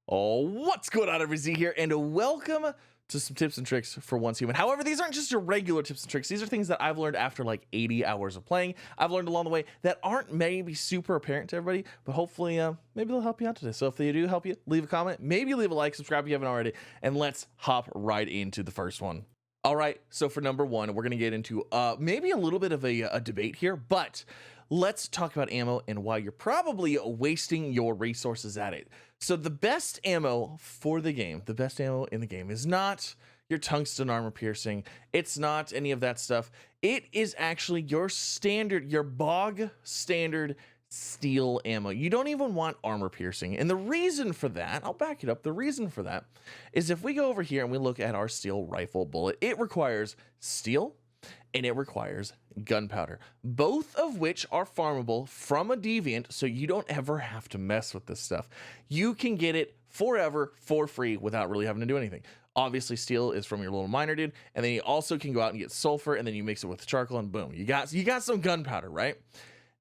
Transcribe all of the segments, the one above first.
Oh, what's going on, everybody? Here, and welcome to some tips and tricks for Once Human. However, these aren't just your regular tips and tricks. These are things that I've learned after like 80 hours of playing. I've learned along the way that aren't maybe super apparent to everybody, but hopefully, maybe they'll help you out today. So if they do help you, leave a comment, maybe leave a like, subscribe if you haven't already, and let's hop right into the first one. All right, so for number one, we're gonna get into maybe a little bit of a debate here, but let's talk about ammo and why you're probably wasting your resources at it. So the best ammo for the game, the best ammo in the game is not your tungsten armor piercing. It's not any of that stuff. It is actually your standard, your bog standard steel ammo. You don't even want armor piercing. And the reason for that, I'll back it up. The reason for that is if we go over here and we look at our steel rifle bullet, it requires steel and it requires gunpowder, both of which are farmable from a deviant, so you don't ever have to mess with this stuff. You can get it forever for free without really having to do anything. Obviously, steel is from your little miner dude, and then you also can go out and get sulfur, and then you mix it with charcoal, and boom, you got some gunpowder, right?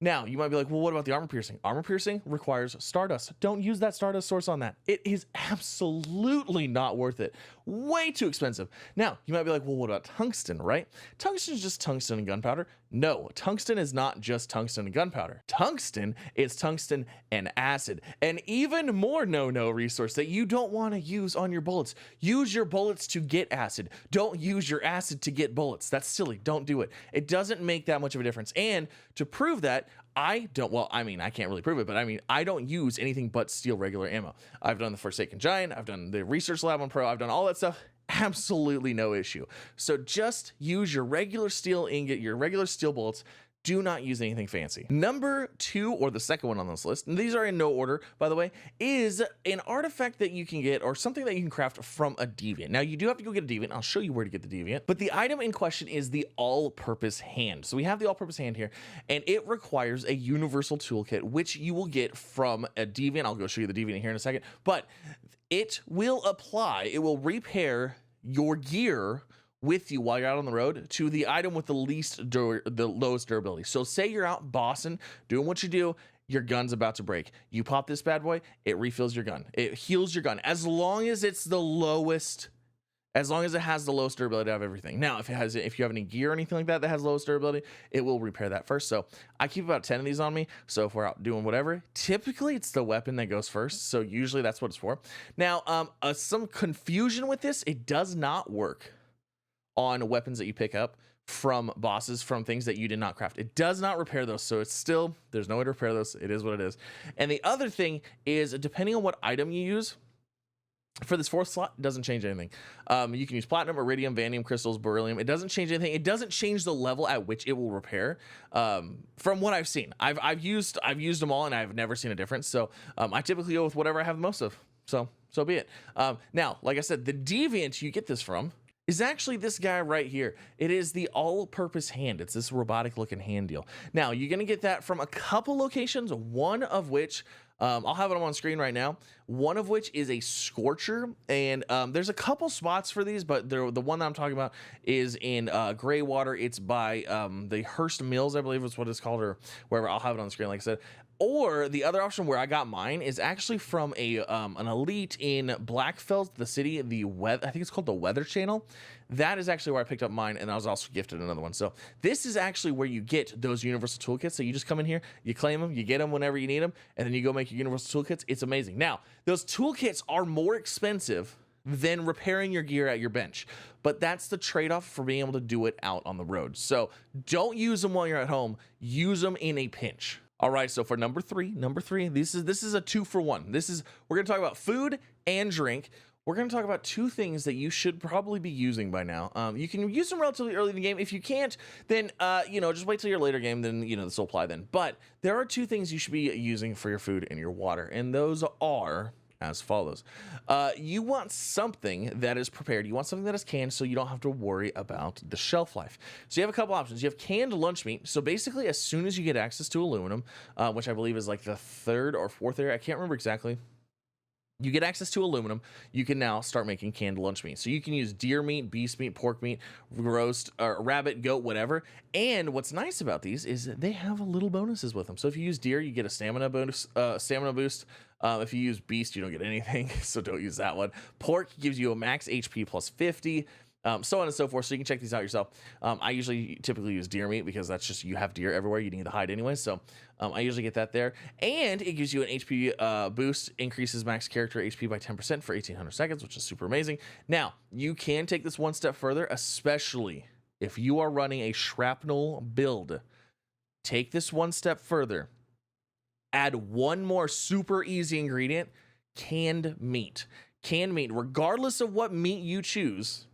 Now, you might be like, well, what about the armor piercing? Armor piercing requires stardust. Don't use that stardust source on that. It is absolutely not worth it. Way too expensive. Now, you might be like, well, what about tungsten, right? Tungsten is just tungsten and gunpowder. No, tungsten is not just tungsten and gunpowder. Tungsten is tungsten and acid. An even more no-no resource that you don't want to use on your bullets. Use your bullets to get acid. Don't use your acid to get bullets. That's silly. Don't do it. It doesn't make that much of a difference. And to prove that, I can't really prove it, but I don't use anything but steel regular ammo. I've done the Forsaken Giant, I've done the Research Lab on Pro, I've done all that stuff. Absolutely no issue. So just use your regular steel ingot, your regular steel bullets. Do not use anything fancy. Number two, or the second one on this list, and these are in no order, by the way, is an artifact that you can get, or something that you can craft from a deviant. Now, you do have to go get a deviant. I'll show you where to get the deviant, but the item in question is the all-purpose hand. So we have the all-purpose hand here, and it requires a universal toolkit, which you will get from a deviant. I'll go show you the deviant here in a second, but it will repair your gear with you while you're out on the road to the item with the lowest durability. So say you're out bossing, doing what you do, your gun's about to break. You pop this bad boy, it refills your gun. It heals your gun as long as it's the lowest, as long as it has the lowest durability out of everything. Now, if you have any gear or anything like that that has lowest durability, it will repair that first. So I keep about 10 of these on me. So if we're out doing whatever, typically it's the weapon that goes first. So usually that's what it's for. Now, some confusion with this, it does not work on weapons that you pick up from bosses, from things that you did not craft. It does not repair those, so it's still, there's no way to repair those. It is what it is. And the other thing is, depending on what item you use, for this fourth slot, it doesn't change anything. You can use platinum, iridium, vanadium crystals, beryllium. It doesn't change anything. It doesn't change the level at which it will repair. From what I've seen, I've used them all, and I've never seen a difference. So I typically go with whatever I have most of. So be it. Now, like I said, the deviant you get this from is actually this guy right here. It is the all-purpose hand. It's this robotic looking hand deal. Now, you're gonna get that from a couple locations, one of which, I'll have it on screen right now, one of which is a Scorcher, and there's a couple spots for these, but the one that I'm talking about is in Greywater. It's by the Hearst Mills, I believe is what it's called, or wherever. I'll have it on the screen, like I said. Or the other option where I got mine is actually from an elite in Blackfeld, the city, I think it's called the Weather Channel. That is actually where I picked up mine, and I was also gifted another one. So this is actually where you get those universal toolkits. So you just come in here, you claim them, you get them whenever you need them, and then you go make your universal toolkits. It's amazing. Now, those toolkits are more expensive than repairing your gear at your bench, but that's the trade-off for being able to do it out on the road. So don't use them while you're at home. Use them in a pinch. All right, so for number three, this is a 2-for-1. We're gonna talk about food and drink. We're gonna talk about two things that you should probably be using by now. You can use them relatively early in the game. If you can't, then just wait till your later game. Then this will apply then. But there are two things you should be using for your food and your water, and those are as follows. You want something that is prepared. You want something that is canned, so you don't have to worry about the shelf life. So you have a couple options. You have canned lunch meat. So basically, as soon as you get access to aluminum, which I believe is like the third or fourth area, I can't remember exactly. You get access to aluminum, you can now start making canned lunch meat. So you can use deer meat, beast meat, pork meat, roast, rabbit, goat, whatever. And what's nice about these is that they have little bonuses with them. So if you use deer, you get a stamina boost, If you use beast, you don't get anything, so don't use that one. Pork gives you a max HP plus 50. So on and so forth. So you can check these out yourself. I usually typically use deer meat because that's just, you have deer everywhere. You need the hide anyway. So I usually get that there. And it gives you an HP boost, increases max character HP by 10% for 1800 seconds, which is super amazing. Now, you can take this one step further, especially if you are running a shrapnel build. Take this one step further. Add one more super easy ingredient, canned meat. Canned meat, regardless of what meat you choose,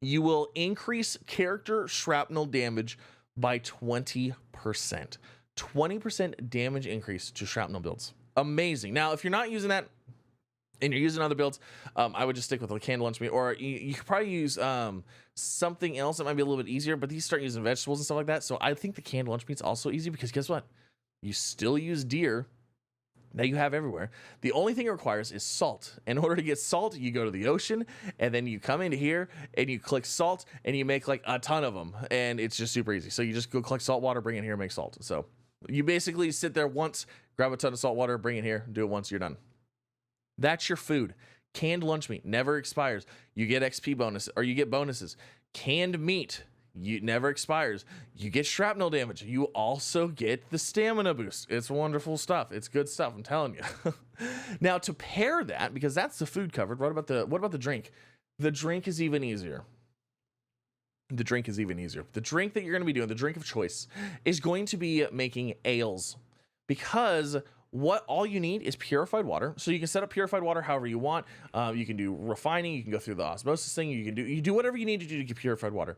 you will increase character shrapnel damage by 20%. 20% damage increase to shrapnel builds. Amazing. Now, if you're not using that and you're using other builds, I would just stick with the canned lunch meat, or you could probably use something else that might be a little bit easier, but these start using vegetables and stuff like that. So I think the canned lunch meat's also easy because guess what? You still use deer that you have everywhere. The only thing it requires is salt. In order to get salt, you go to the ocean and then you come into here and you click salt and you make like a ton of them. And it's just super easy. So you just go collect salt water, bring it here, make salt. So you basically sit there once, grab a ton of salt water, bring it here, do it once, you're done. That's your food. Canned lunch meat never expires. You get XP bonus, or you get bonuses. Canned meat, you never expires. You get shrapnel damage. You also get the stamina boost. It's wonderful stuff. It's good stuff, I'm telling you. Now, to pair that, because that's the food covered, what about the drink? The drink is even easier. The drink is even easier. The drink that you're going to be doing, the drink of choice, is going to be making ales, because what all you need is purified water. So you can set up purified water however you want. You can do refining, you can go through the osmosis thing, you do whatever you need to do to get purified water.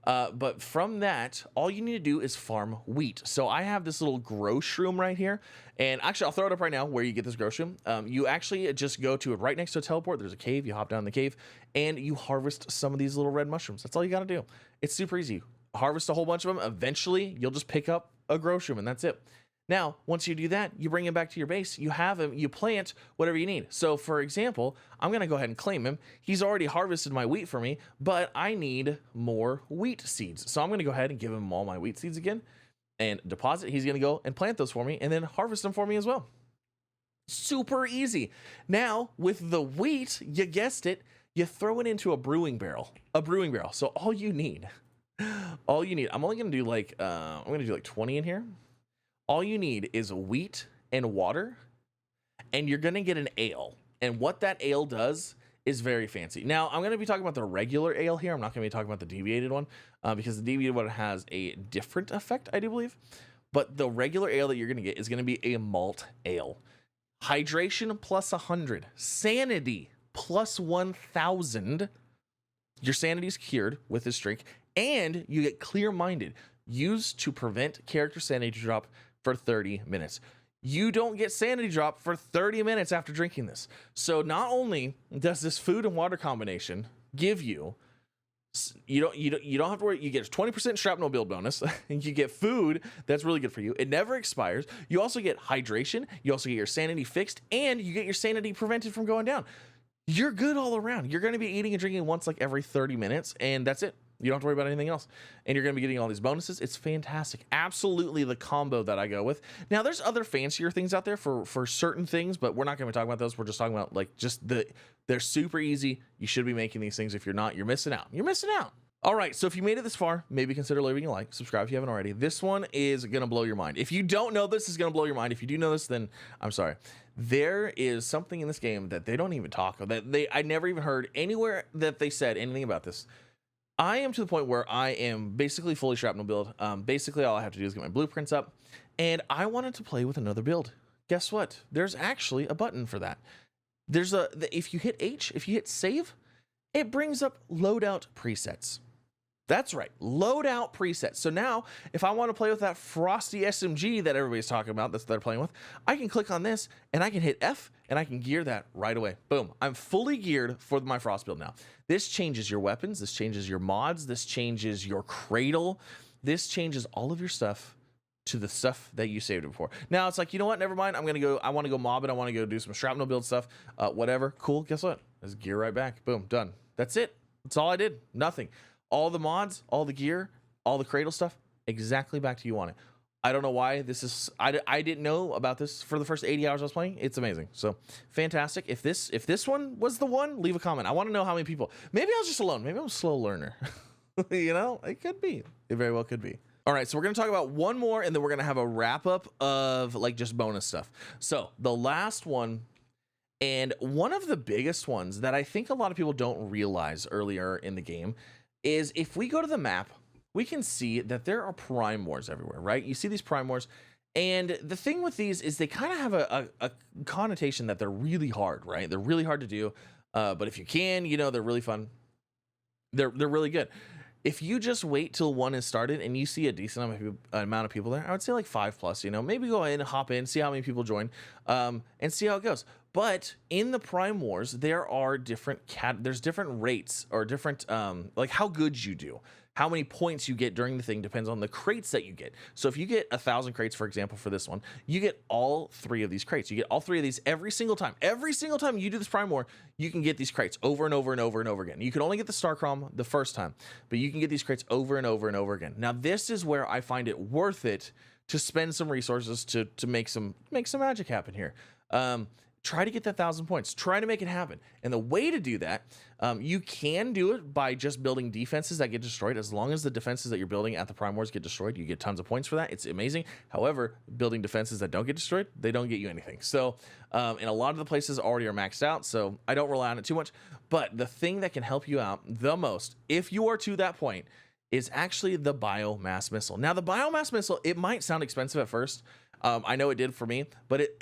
But from that, all you need to do is farm wheat. So I have this little grow shroom right here, and actually I'll throw it up right now where you get this grow shroom. You actually just go to it right next to a teleport. There's a cave, you hop down the cave and you harvest some of these little red mushrooms. That's all you got to do. It's super easy. Harvest a whole bunch of them. Eventually you'll just pick up a grow shroom and that's it. Now, once you do that, you bring him back to your base, you have him, you plant whatever you need. So for example, I'm going to go ahead and claim him. He's already harvested my wheat for me, but I need more wheat seeds. So I'm going to go ahead and give him all my wheat seeds again and deposit. He's going to go and plant those for me and then harvest them for me as well. Super easy. Now, with the wheat, you guessed it, you throw it into a brewing barrel. So all you need, I'm only going to do like, I'm going to do like 20 in here. All you need is wheat and water, and you're going to get an ale. And what that ale does is very fancy. Now, I'm going to be talking about the regular ale here. I'm not going to be talking about the deviated one because the deviated one has a different effect, I do believe. But the regular ale that you're going to get is going to be a malt ale. Hydration plus 100. Sanity plus 1,000. Your sanity's cured with this drink, and you get clear-minded. Used to prevent character sanity drop for 30 minutes. You don't get sanity drop for 30 minutes after drinking this. So not only does this food and water combination give you, you don't have to worry, you get 20% shrapnel build bonus, and you get food that's really good for you. It never expires. You also get hydration, you also get your sanity fixed, and you get your sanity prevented from going down. You're good all around. You're going to be eating and drinking once like every 30 minutes, and that's it. You don't have to worry about anything else. And you're going to be getting all these bonuses. It's fantastic. Absolutely the combo that I go with. Now, there's other fancier things out there for certain things, but we're not going to be talking about those. We're just talking about like they're super easy. You should be making these things. If you're not, you're missing out. You're missing out. All right, so if you made it this far, maybe consider leaving a like. Subscribe if you haven't already. This one is going to blow your mind. If you don't know this, is going to blow your mind. If you do know this, then I'm sorry. There is something in this game that they don't even talk about. I never even heard anywhere that they said anything about this. I am to the point where I am basically fully shrapnel build. Basically, all I have to do is get my blueprints up, and I wanted to play with another build. Guess what? There's actually a button for that. If you hit H, if you hit save, it brings up loadout presets. That's right, loadout presets. So now, if I want to play with that frosty SMG that everybody's talking about, that they're playing with, I can click on this, and I can hit F, and I can gear that right away. Boom, I'm fully geared for my frost build now. This changes your weapons, this changes your mods, this changes your cradle, this changes all of your stuff to the stuff that you saved it before. Now, it's like, you know what, never mind, I want to go mob it, I want to go do some shrapnel build stuff, whatever, cool, guess what? Let's gear right back, boom, done. That's it, that's all I did, nothing. All the mods, all the gear, all the cradle stuff, exactly back to you on it. I don't know why this is. I didn't know about this for the first 80 hours I was playing. It's amazing. So fantastic. If this one was the one, leave a comment. I want to know how many people. Maybe I was just alone. Maybe I'm a slow learner. You know, it could be. It very well could be. All right, so we're gonna talk about one more, and then we're gonna have a wrap up of like just bonus stuff. So the last one, and one of the biggest ones that I think a lot of people don't realize earlier in the game, is if we go to the map, we can see that there are Prim Wars everywhere, right? You see these Prim Wars, and the thing with these is they kind of have a connotation that they're really hard, right? They're really hard to do, but if you can, you know, they're really fun. They're really good. If you just wait till one is started and you see a decent amount of people there, I would say like 5+, you know, maybe go in, hop in, see how many people join, and see how it goes. But in the Prim Wars, there are there's different rates or different, like how good you do. How many points you get during the thing depends on the crates that you get. So if you get 1,000 crates, for example, for this one, you get all 3 of these crates. You get all 3 of these every single time. Every single time you do this Prim War, you can get these crates over and over and over and over again. You can only get the Star Crom the first time, but you can get these crates over and over and over again. Now, this is where I find it worth it to spend some resources to make some magic happen here. Try to get that 1,000 points. Try to make it happen. And the way to do that, you can do it by just building defenses that get destroyed. As long as the defenses that you're building at the Prim Wars get destroyed, you get tons of points for that. It's amazing. However, building defenses that don't get destroyed, they don't get you anything. So, and a lot of the places already are maxed out, so I don't rely on it too much. But the thing that can help you out the most, if you are to that point, is actually the biomass missile. Now, the biomass missile, it might sound expensive at first. I know it did for me, but it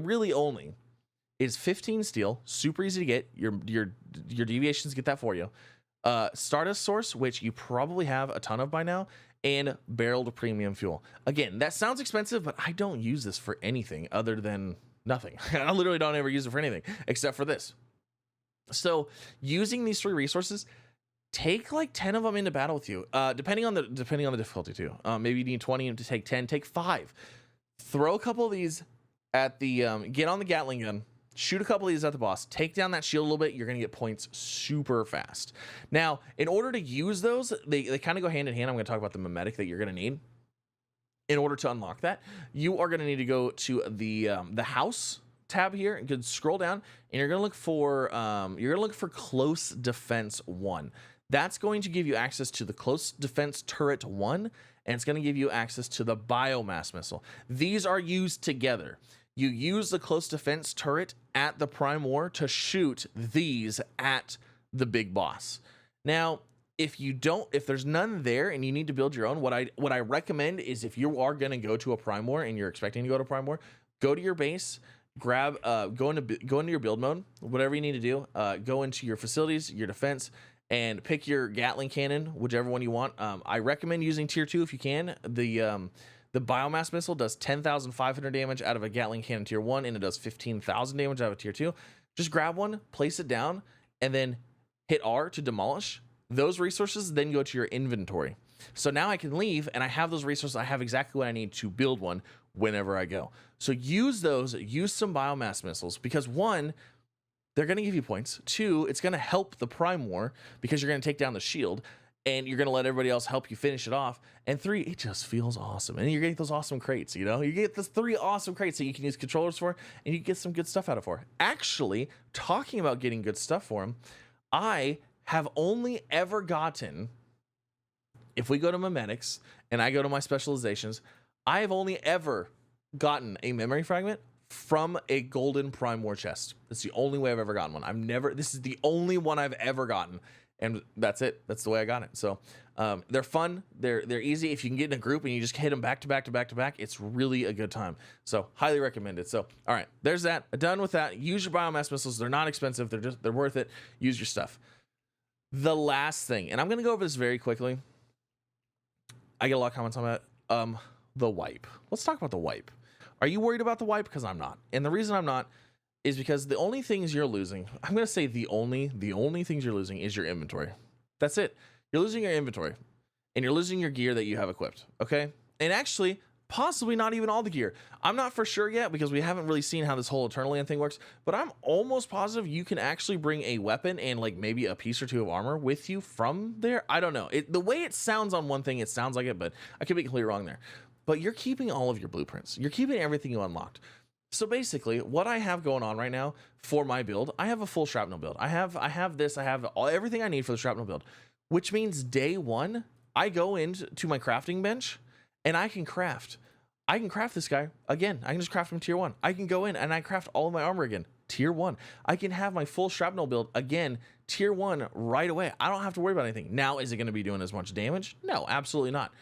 really only is 15 steel, super easy to get. Your deviations get that for you. Stardust source, which you probably have a ton of by now, and barreled premium fuel. Again, that sounds expensive, but I don't use this for anything other than nothing. I literally don't ever use it for anything except for this. So using these 3 resources, take like 10 of them into battle with you, depending on the difficulty too. Maybe you need 20 to take 10, take 5. Throw a couple of these at the, get on the Gatling gun, shoot a couple of these at the boss, take down that shield a little bit, you're going to get points super fast. Now, in order to use those, they kind of go hand in hand. I'm going to talk about the mimetic that you're going to need. In order to unlock that, you are going to need to go to the house tab here and you can scroll down, and you're going to look for close defense 1. That's going to give you access to the close defense turret 1, and it's going to give you access to the biomass missile. These are used together. You use the close defense turret at the Prim War to shoot these at the big boss. Now, if there's none there and you need to build your own, what I recommend is, if you are going to go to a Prim War and you're expecting to go to Prim War, go to your base, grab, go into your build mode, whatever you need to do, go into your facilities, your defense, and pick your Gatling cannon, whichever one you want. I recommend using tier 2 if you can. The biomass missile does 10,500 damage out of a Gatling cannon tier 1, and it does 15,000 damage out of a tier 2. Just grab one, place it down, and then hit R to demolish. Those resources then go to your inventory. So now I can leave, and I have those resources. I have exactly what I need to build one whenever I go. So use those, use some biomass missiles, because 1, they're going to give you points. 2, it's going to help the Prim War because you're going to take down the shield, and you're going to let everybody else help you finish it off. And 3, it just feels awesome. And you're getting those awesome crates, you know? You get those 3 awesome crates that you can use controllers for, and you get some good stuff out of for. Actually, talking about getting good stuff for them, I have only ever gotten, if we go to mimetics and I go to my specializations, I have only ever gotten a memory fragment from a golden Prim War chest. That's the only way I've ever gotten one. This is the only one I've ever gotten, and that's it. That's the way I got it. So they're fun, they're easy. If you can get in a group and you just hit them back to back to back to back, it's really a good time. So highly recommend it. So all right, there's that. Done with that. Use your biomass missiles. They're not expensive. They're worth it. Use your stuff. The last thing, and I'm gonna go over this very quickly. I get a lot of comments on that. The wipe. Let's talk about the wipe. Are you worried about the wipe? Because I'm not. And the reason I'm not is because the only things you're losing, I'm going to say the only things you're losing is your inventory. That's it. You're losing your inventory, and you're losing your gear that you have equipped. Okay. And actually, possibly not even all the gear. I'm not for sure yet because we haven't really seen how this whole Eternal Land thing works, but I'm almost positive you can actually bring a weapon and like maybe a piece or 2 of armor with you from there. I don't know. The way it sounds on one thing, it sounds like it, but I could be completely wrong there. but you're keeping all of your blueprints. You're keeping everything you unlocked. So basically, what I have going on right now for my build, I have a full shrapnel build. I have everything I need for the shrapnel build, which means day one, I go into my crafting bench and I can craft. I can craft this guy again. I can just craft him tier 1. I can go in and I craft all of my armor again, tier 1. I can have my full shrapnel build again, tier 1 right away. I don't have to worry about anything. Now, is it going to be doing as much damage? No, absolutely not.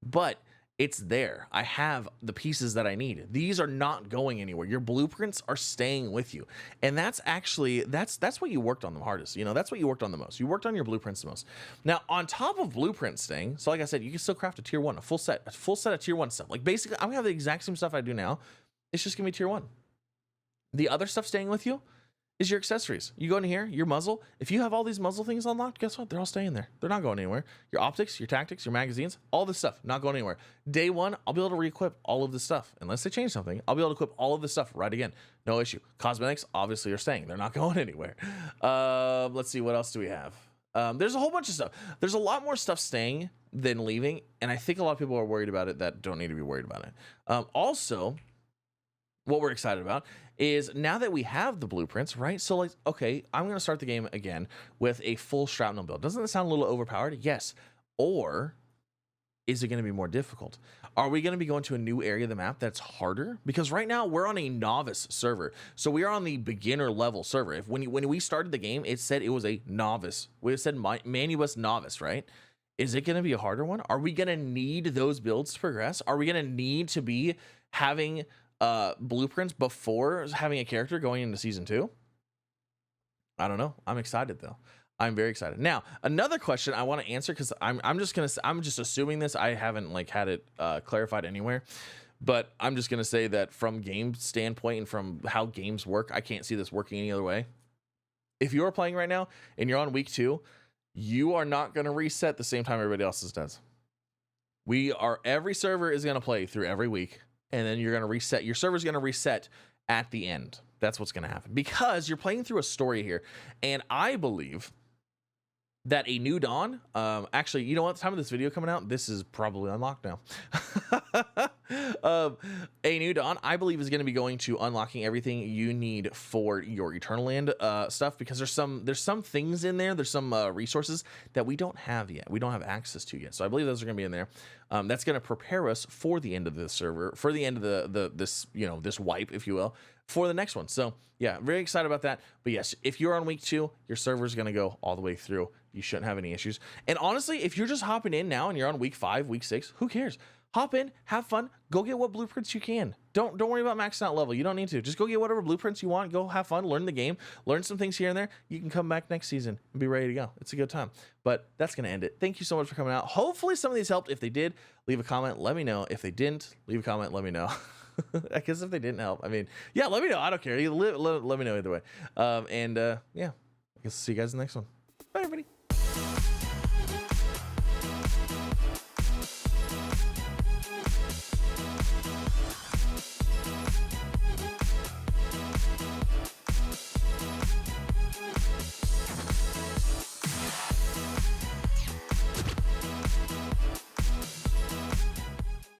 But it's there. I have the pieces that I need. These are not going anywhere. Your blueprints are staying with you. And that's actually, that's what you worked on the hardest. You know, that's what you worked on the most. You worked on your blueprints the most. Now, on top of blueprints staying, so like I said, you can still craft a tier 1, a full set of tier 1 stuff. Like basically, I'm gonna have the exact same stuff I do now. It's just gonna be tier 1. The other stuff staying with you is your accessories. You go in here, your muzzle. If you have all these muzzle things unlocked, guess what? They're all staying there. They're not going anywhere. Your optics, your tactics, your magazines, all this stuff, not going anywhere. Day one, I'll be able to re-equip all of this stuff. Unless they change something, I'll be able to equip all of this stuff right again. No issue. Cosmetics, obviously, are staying. They're not going anywhere. Let's see, what else do we have? There's a whole bunch of stuff. There's a lot more stuff staying than leaving, and I think a lot of people are worried about it that don't need to be worried about it. Also, what we're excited about is now that we have the blueprints, right? So like, okay, I'm going to start the game again with a full shrapnel build. Doesn't that sound a little overpowered? Yes. Or is it going to be more difficult? Are we going to be going to a new area of the map that's harder? Because right now we're on a novice server. So we are on the beginner level server. When we started the game, it said it was a novice. We said Manuous novice, right? Is it going to be a harder one? Are we going to need those builds to progress? Are we going to need to be having blueprints before having a character going into season 2? I don't know. I'm excited though. I'm very excited. Now, another question I want to answer, because I'm just assuming this. I haven't like had it clarified anywhere, but I'm just gonna say that from game standpoint and from how games work, I can't see this working any other way. If you're playing right now and you're on week 2, you are not gonna reset the same time everybody else's does. Every server is gonna play through every week. And then you're going to reset. Your server's going to reset at the end. That's what's going to happen. Because you're playing through a story here. And I believe that a new dawn, actually, you know what, the time of this video coming out, this is probably unlocked now. A new dawn, I believe, is going to be going to unlocking everything you need for your Eternal Land stuff, because there's some things in there, there's some resources that we don't have yet, we don't have access to yet. So I believe those are going to be in there. That's going to prepare us for the end of the server, for the end of this wipe, if you will, for the next one. So yeah, very excited about that. But yes, if you're on week 2, your server is going to go all the way through. You shouldn't have any issues. And honestly, if you're just hopping in now and you're on week 5, week 6, who cares? Hop in, have fun, go get what blueprints you can. Don't worry about maxing out level. You don't need to. Just go get whatever blueprints you want. Go have fun, learn the game, learn some things here and there. You can come back next season and be ready to go. It's a good time. But that's going to end it. Thank you so much for coming out. Hopefully some of these helped. If they did, leave a comment. Let me know. If they didn't, leave a comment. Let me know. I guess if they didn't help, I mean, yeah, let me know. I don't care. Let me know either way. Yeah, I guess see you guys in the next one. Bye, everybody.